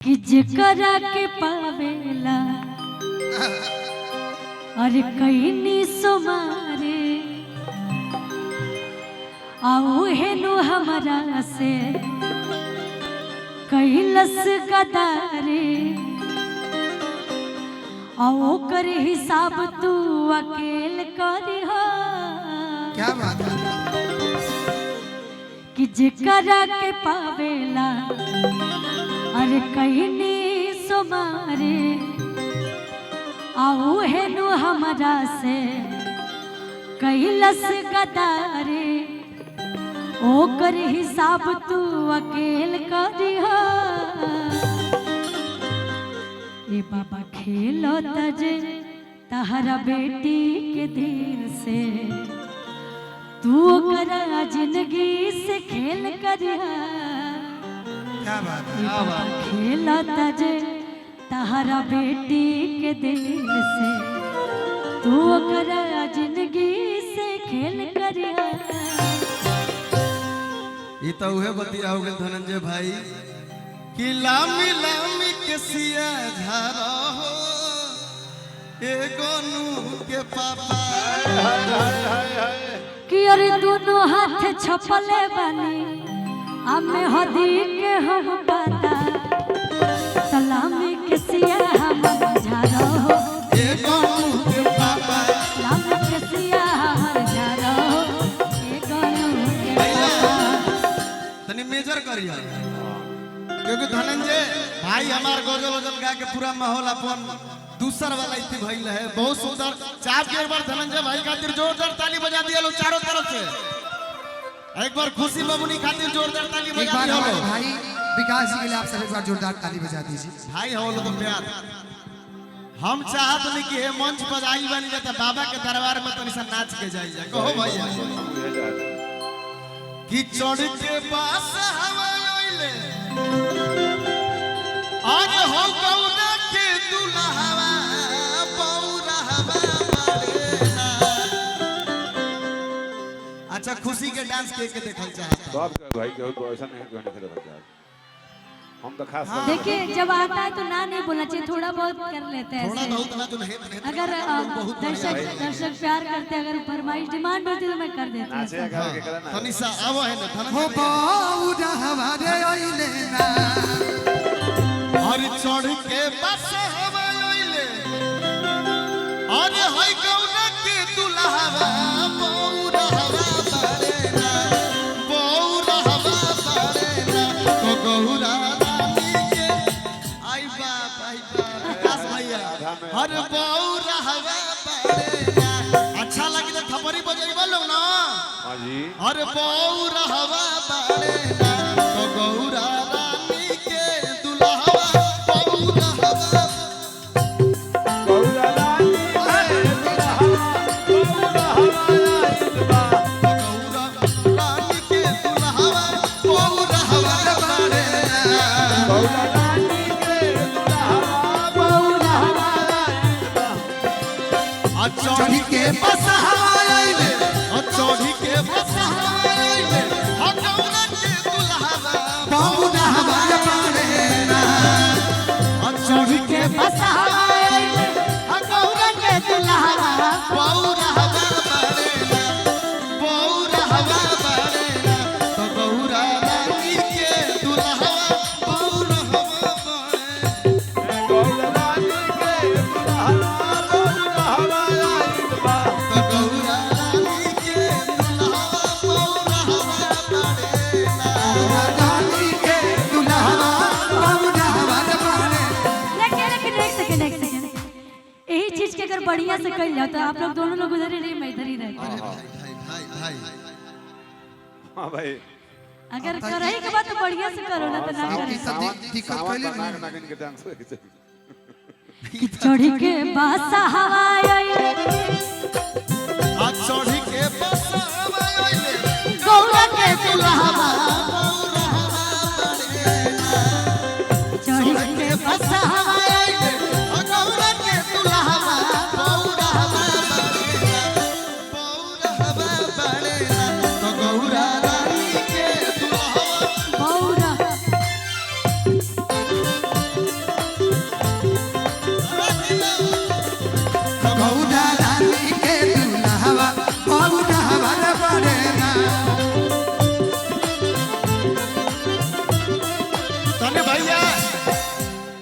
कि जेकरा के पावेला अरे कईनी सोमारे आओ हेनु हमरा से कैलस गदारे आओ कर हिसाब तू अकेल करी हो। क्या बात है कि जेकरा के पावेला अरे कईनी सोमारे आओ हेनु हमरा से कैलस गदारे ओकर हिसाब तू अकेल करी हो। ए बाबा खेलो तजे तहरा बेटी के दिल से तू करा जिंदगी से खेल करिया। क्या बात ए बाबा खेलो तजे तहरा बेटी के दिल से तू करा जिंदगी से खेल करिया। ये तो उहे बतिया हो गए धनंजय भाई कि लामी लामी के सिया धारा हो गोनू के पापा कि अरे दोनों हाथ छपले बनी हमें हदी के हम पता सलामी के सिया हम झारो हो गोनू के पापा सलामी के सिया हम झारो हो गोनू के पापा। तनी मेजर करिया क्योंकि धनंजय भाई हमार गजल वजल गा के पूरा माहौल अपन दूसर वाला इति भइल है। बहुत सुंदर चाप के बार धनंजय भाई खातिर जोरदार ताली बजा दिया लो चारों तरफ से। एक बार खुशी बबुनी खातिर जोरदार ताली बजा दिया लो। भाई विकास जी के लिए आप सब एक बार जोरदार ताली बजा दीजिए। भाई हो लो तो प्यार हम चाहत नहीं कि हे मंच पर आई बनी जाता बाबा के दरबार में तनी सा नाच के जाई जा। कहो भैया कि चढ़ के पास हवा लइले आज हो गौना के दुल्हावा पौरावा पड़ेला। अच्छा खुशी के डांस के देखल चाहता बाप भाई के ऐसा नहीं कहने के रहता है। हम तो खास देखिए जब आता है तो ना नहीं बोलना चाहिए, थोड़ा बहुत कर लेते हैं थोड़ा ऐसे। बहुत ना तो नहीं अगर दर्शक प्यार करते हैं, अगर फरमाइश डिमांड होती है तो मैं कर देती हूँ। नाचे गा के करना तनिसा आवो है ना हो बाउरा हमारे ओइले ना और चढ़ के बस हवा ओइले और होई गौना के दुल्हावा पौरा हवा पड़ेला पौरा हवा पड़ेला तो गौरा हर पौरा हवा पड़ेला। अच्छा लगी तो थपरी बजेबा लोग ना हां जी हर पौरा हवा पड़ेला तो गौरा रानी के दुल्हावा पौरा हवा गौरा रानी के दुल्हावा पौरा हवा आइबा गौरा रानी के दुल्हावा पौरा हवा पड़ेला गौरा रानी के दुल्हावा पौरा हवा आइबा चढ़ी के बस हवाइले चढ़ी के बस हवाइले गौरा के दुल्हावा बाउरा हमारे पड़ेला चढ़ी के बस हवाइले गौरा के दुल्हावा पौरा हवा पड़ेला पौरा हवा पड़ेला तो गौरा रानी के दुल्हावा पौरा हवा पड़ेला गौरा रानी के दुल्हावा पौरा हवा आइबा तो गौरा रानी के दुल्हावा पौरा हवा पड़ेला रानी के दुल्हावा बाउरा हमारे पड़ेला। लेकिन एक सेकंड यही चीज के अगर बढ़िया से कर जाओ तो आप लोग दोनों लोग उधर ही रहिए, मैं इधर ही रहती। भाई हां भाई अगर करही के बाद तो बढ़िया से करो ना तो ना आपकी करे। सब दिक्कत कैले नाग नागिन के डांस होए के कि चढ़ी के बासा हवाई आज चढ़ी के बस हवाइले गौरा के दुल्हावा पौरा हवा पड़ेला चढ़ी के बासा हवाई गौरा के दुल्हावा पौरा हवा पड़ेला पौरा हवा पड़ेला तो गौरा रानी के दुल्हावा गौरा बौदा रानी के दुल्हवा बौदावा रे बड़े ना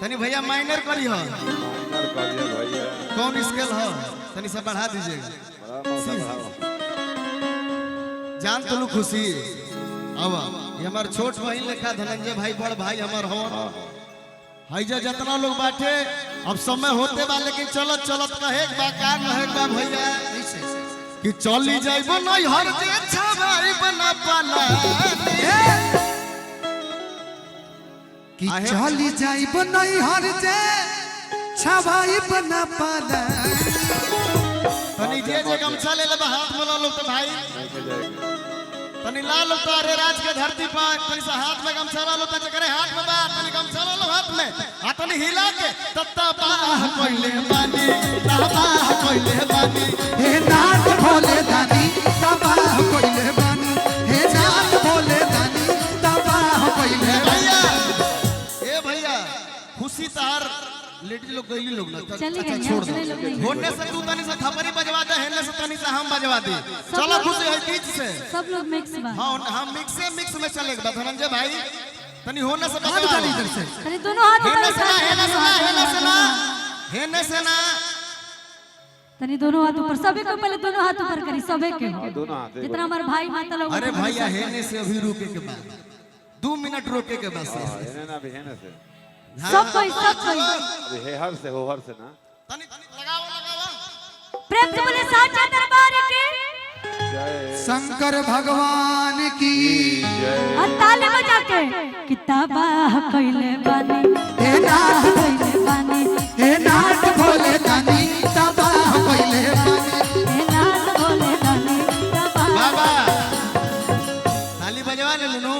तनी भैया माइनर करी हो माइनर करिए भैया कौन स्केल हो तनी से बढ़ा दीजिए जान तो खुशी अब ये हमार छोट बहन लेखा धनंजय भाई बड़ भाई हमार हो हैजा जितना लोग बाटे अब समय होते बा लेकिन चलत चलत कहे बा का कहे बा भैया कि चली जाइबो नहीं हर जे छबाई बना पाला कि चली जाइब नहीं हर जे छवाई बना पाला तनी जे गमछा ले ले हाथ में लो तो भाई तनी लाल तारे राज के धरती पर तनी से हाथ में गमछा लो तो करे हाथ में बा तनी गमछा लो हाथ में आ तनी हिला के तत्ता बाह कोइले बानी बाह कोइले बानी हे नाथ भोले दानी तबाह कोइले बानी हे नाथ भोले दानी तबाह कोइले भैया ए भैया खुशी तार लेडी लोग गईली लोग ना चली गई, छोड़ चले लोग दे नहीं। होने से तू तनी से थपरी बजवा दे हेने से तनी से हम बजवा दे चलो खुशी है बीच से सब लोग मिक्स बा हां हम मिक्स में चलेगा धनंजय भाई तनी होने से हाथ बजवा डाली इधर से अरे दोनों हाथ ऊपर हेने से ना उठा हेने से ना हेने से ना हेने से ना तनी दोनों हाथ ऊपर सबे को पहले दोनों हाथ ऊपर करी सबे के दोनों हाथ जितना हमारे भाई माता लोग अरे भैया हेने से अभी रुके के बाद 2 मिनट रोके के बाद इन्हें ना भी हेने से सब कोई अरे हे हर से हो हर से ना तनी लगाओ प्रेम से बोले साचा दरबार की जय शंकर भगवान की जय और ताली बजा के किताबा कइले बानी हे नाथ कइले बानी हे नाथ भोले दानी तबाह कोइले बानी हे नाथ भोले दानी तबाह बाबा ताली बजवा ले लुनु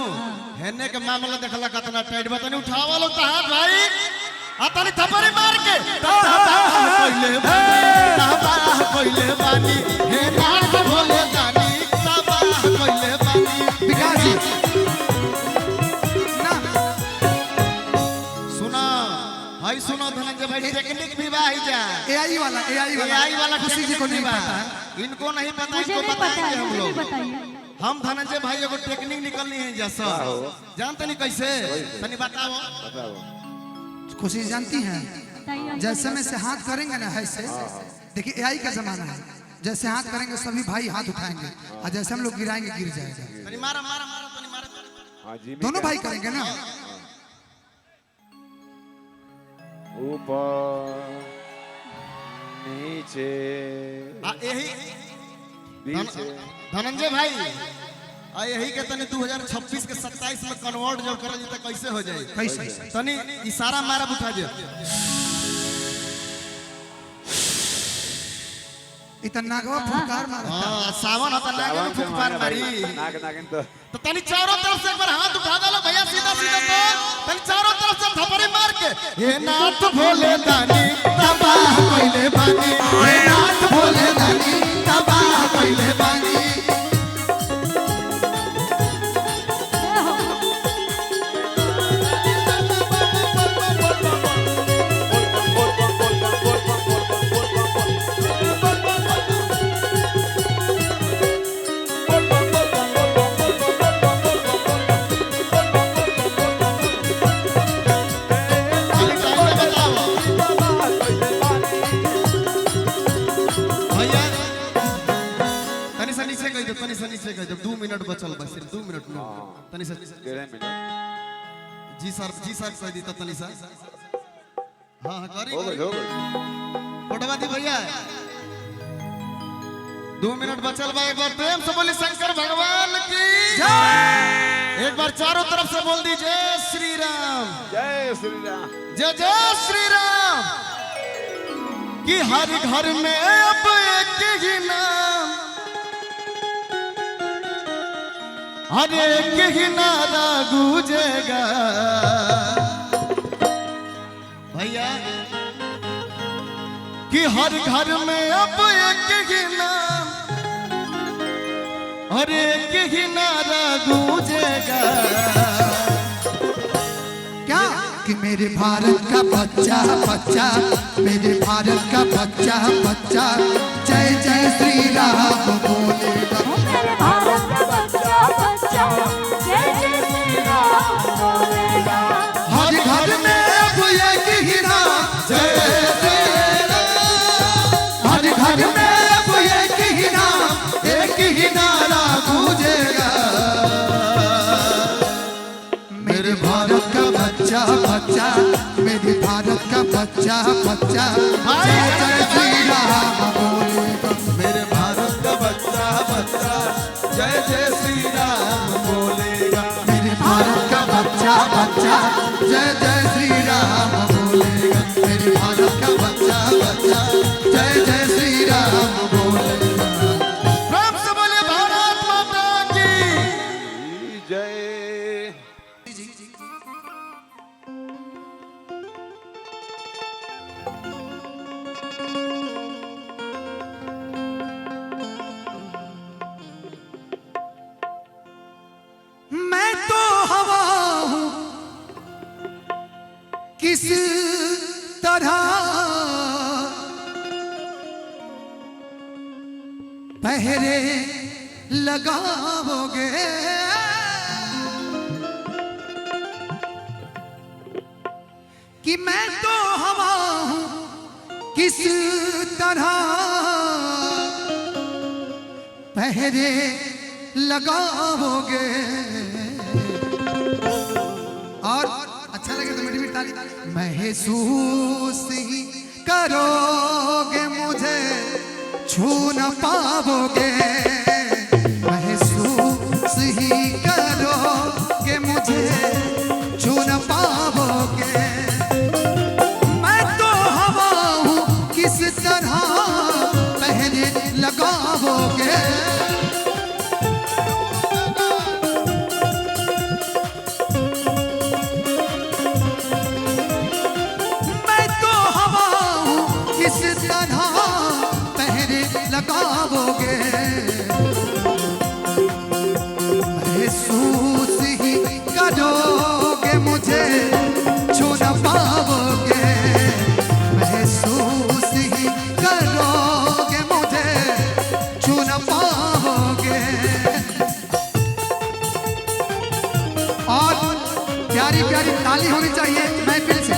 हेने के मामला देखला कितना टाइट बा तनी उठावा लो त हाथ भाई आ तनी थपरी मार के तबाह कइले बानी हे नाथ भोले दानी तबाह कइले बानी विकास जी ना सुना भाई सुनो धनंजय भाई टेक्निक भी बा ही जा एआई वाला खुशी जी को नहीं पता इनको नहीं पता मुझे इनको नहीं पता बताएंगे है हम मुझे नहीं लोग बताइए हम धनंजय भाई एगो टेक्निक निकलनी है जैसा जानते नहीं कैसे तनी बताओ बताओ खुशी जानती हैं बताइए जैसे में से हाथ करेंगे ना ऐसे देखिए एआई का जमाना है जैसे हाथ करेंगे सभी भाई हाथ उठाएंगे और जैसे हम लोग गिराएंगे गिर जाएगा तनी मारा मारा मारा तनी मारा हां जी दोनों भाई करेंगे ना ऊपर नीचे यही बीच धनंजय भाई आ यही के तनी 2026 के 27 में कन्वर्ट जब करल त कैसे हो जाए कैसे तनी इशारा मारा उठा दे इतना नागवा फुकार मारा हां सावन होता नागे में फुफकार मारी नाग नागिन तो तनी चारों तरफ से एक बार हाथ उठा दे लो भैया सीधा सीधा तो तनी चारों तरफ से थपड़ी मार के हे नाथ भोले दानी तबाह कइले बानी हे नाथ भोले दानी तबाह कोइले बानी खाली टाइम में बताओ भैया तनी से नीचे कह दो तनी से नीचे कह दो 2 मिनट बचल बस सिर्फ 2 मिनट में तनी से 1.5 मिनट जी सर कह दी तनी सा हां करी हो गई फोटवा दी भैया 2 मिनट बचल बा एक बार प्रेम से बोली शंकर भगवान की जय एक बार चारों तरफ से बोल दी जय श्री राम जय श्री राम जय जय श्री राम कि हर घर में अब एक ही नाम हर एक ही नारा गूंजेगा भैया कि हर घर में अब एक ही नाम हर एक ही नारा गूंजेगा क्या कि मेरे भारत का बच्चा बच्चा, मेरे भारत का बच्चा बच्चा जय जय श्री राम बोलेगा। मेरे भारत का बच्चा बच्चा जय जय श्री राम बोलेगा। हर घर में अब एक ही नाम जय श्री राम, हर घर में अब एक ही नाम, एक ही नारा गूंजेगा। मेरे भारत का बच्चा बच्चा, मेरे भारत का बच्चा बच्चा जय जय श्री राम बोलेगा। मेरे भारत का बच्चा बच्चा जय जय श्री राम बोलेगा। मेरे भारत का बच्चा बच्चा जय जय श्री राम बोलेगा। मेरे भारत का बच्चा बच्चा जय जय श्री राम बोलेगा। प्रेम से बोले भारत माता की। जय। मैं तो हवा हूँ किस तरह पहरे लगाओगे, कि मैं तो हवा हूँ किस तरह पहरे लगाओगे। और अच्छा लगे तो मीठी मीठी ताली। महसूस ही करोगे मुझे छू न पाओगे, महसूस ही करोगे मुझे छू न पाओगे। मैं तो हवा हूँ किस तरह पहरे लगाओगे। किस तरह पहरे लगाओगे, महसूस ही करोगे मुझे छू न पाओगे, महसूस ही करोगे मुझे छू न पाओगे। और प्यारी प्यारी ताली होनी चाहिए महफिल से।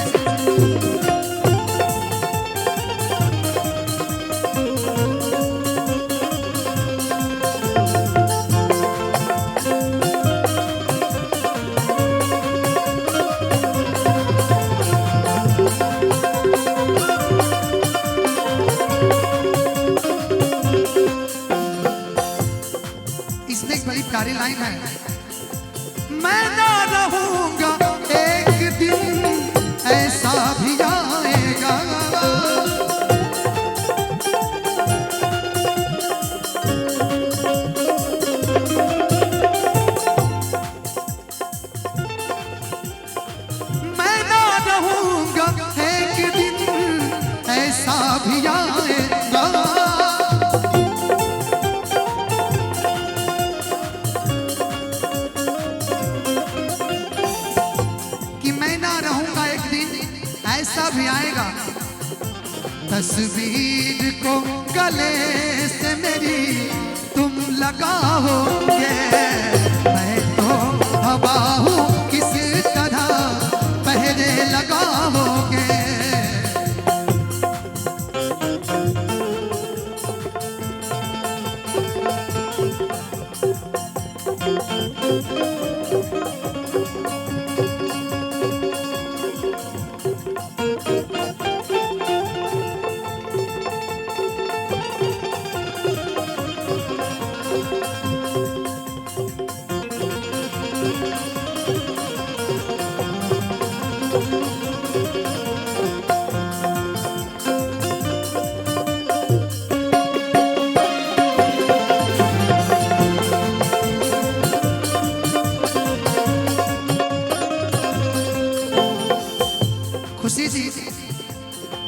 इसमें एक बड़ी प्यारी लाइन है, मैं ना रहूंगा एक दिन ऐसा भी आएगा, मैं ना रहूंगा एक दिन ऐसा भी आएगा। ऐसा भी आएगा, तस्वीर को गले से मेरी तुम लगाओगे। मैं तो हवा हूँ किस तरह पहरे लगाओगे। खुशी जी,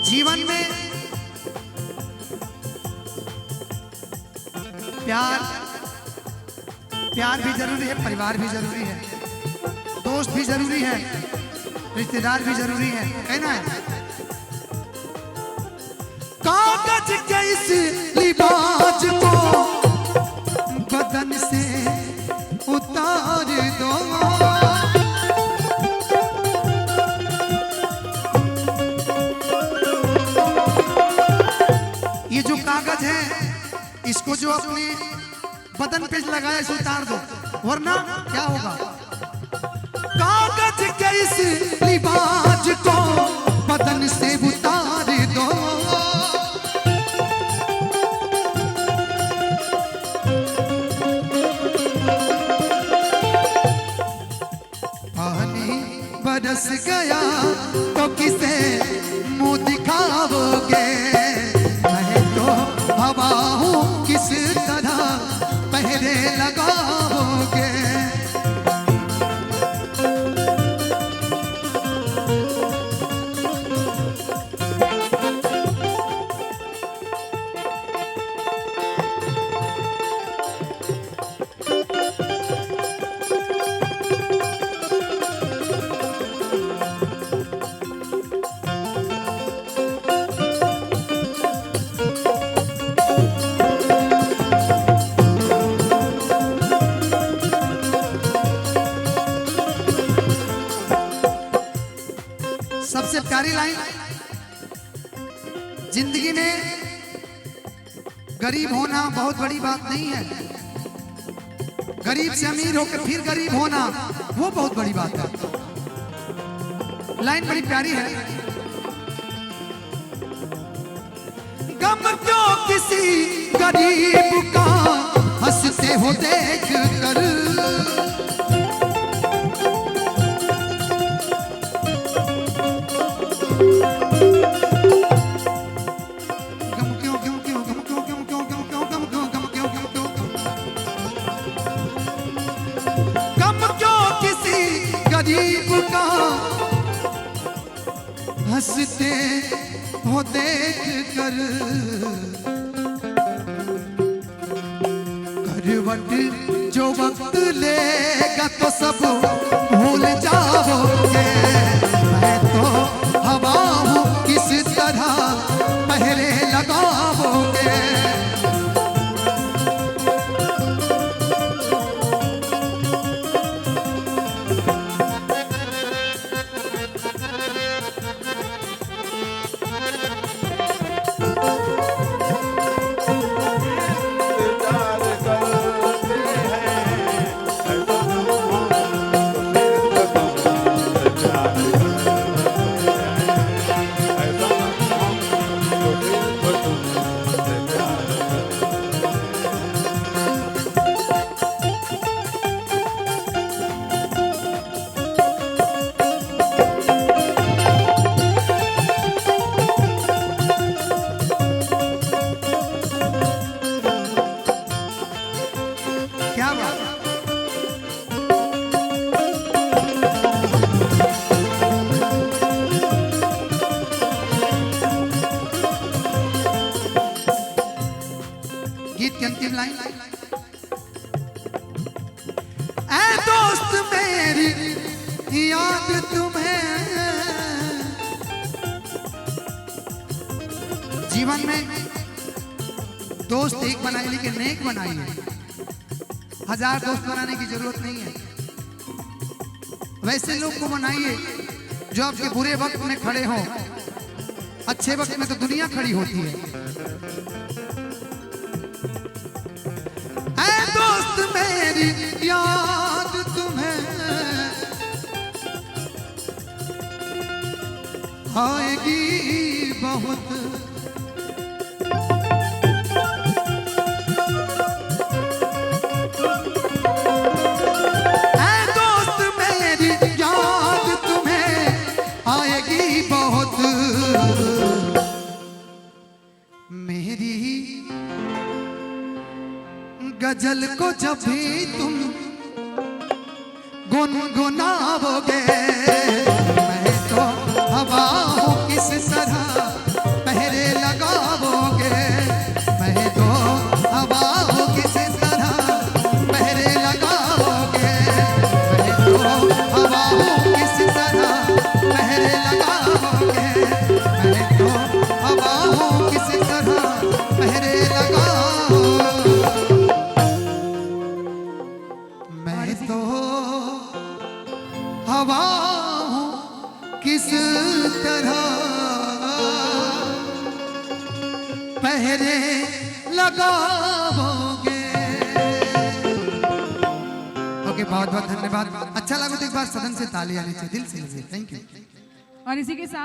जीवन में प्यार भी जरूरी है, परिवार भी जरूरी है, दोस्त भी जरूरी है, रिश्तेदार भी जरूरी है, कहना है। कागज के इस लिबास को बदन से उतार दो, ये जो कागज है इसको जो अपने बदन पे लगाया इसे उतार दो, वरना क्या होगा। कागज के इस लिबास को बदन से उतार दो, पानी बरस गया तो किसे मुंह दिखाओगे, मैं तो हवा हूँ किस तरह पहरे लगाओगे। सबसे प्यारी लाइन, जिंदगी में गरीब होना बहुत बड़ी बात नहीं है, गरीब से अमीर होकर फिर गरीब होना वो बहुत बड़ी बात है। लाइन बड़ी प्यारी है। गम क्यों किसी गरीब का हंसते हो देख कर, हंसते हो देख कर, करवट जो वक्त लेगा तो सब भूल जाओगे, मैं तो हवा हूँ किस तरह पहरे लगाओगे। गीत की अंतिम लाइन, ऐ दोस्त मेरी याद तुम्हें, जीवन में दोस्त एक बनाए लेकिन नेक बनाइए, 1000 दोस्त बनाने की जरूरत नहीं है। वैसे लोग को बनाइए जो आपके बुरे वक्त में खड़े हों, अच्छे वक्त में तो दुनिया खड़ी होती है। दोस्त मेरी याद तुम्हें आएगी बहुत, दोस्त मेरी याद तुम्हें आएगी बहुत, मेरी गजल को जब भी तुम गुनगुनाओगे, मैं तो हवा हूँ किस तरह पहरे लगाओगे, मैं तो हवा हूँ किस तरह पहरे लगाओगे, मैं तो हवा हूँ किस तरह तरह पहरे लगाओगे। ओके, बहुत बहुत धन्यवाद। अच्छा लगा तो एक बार सदन से ताली आनी चाहिए, दिल से। Thank you. और इसी के साथ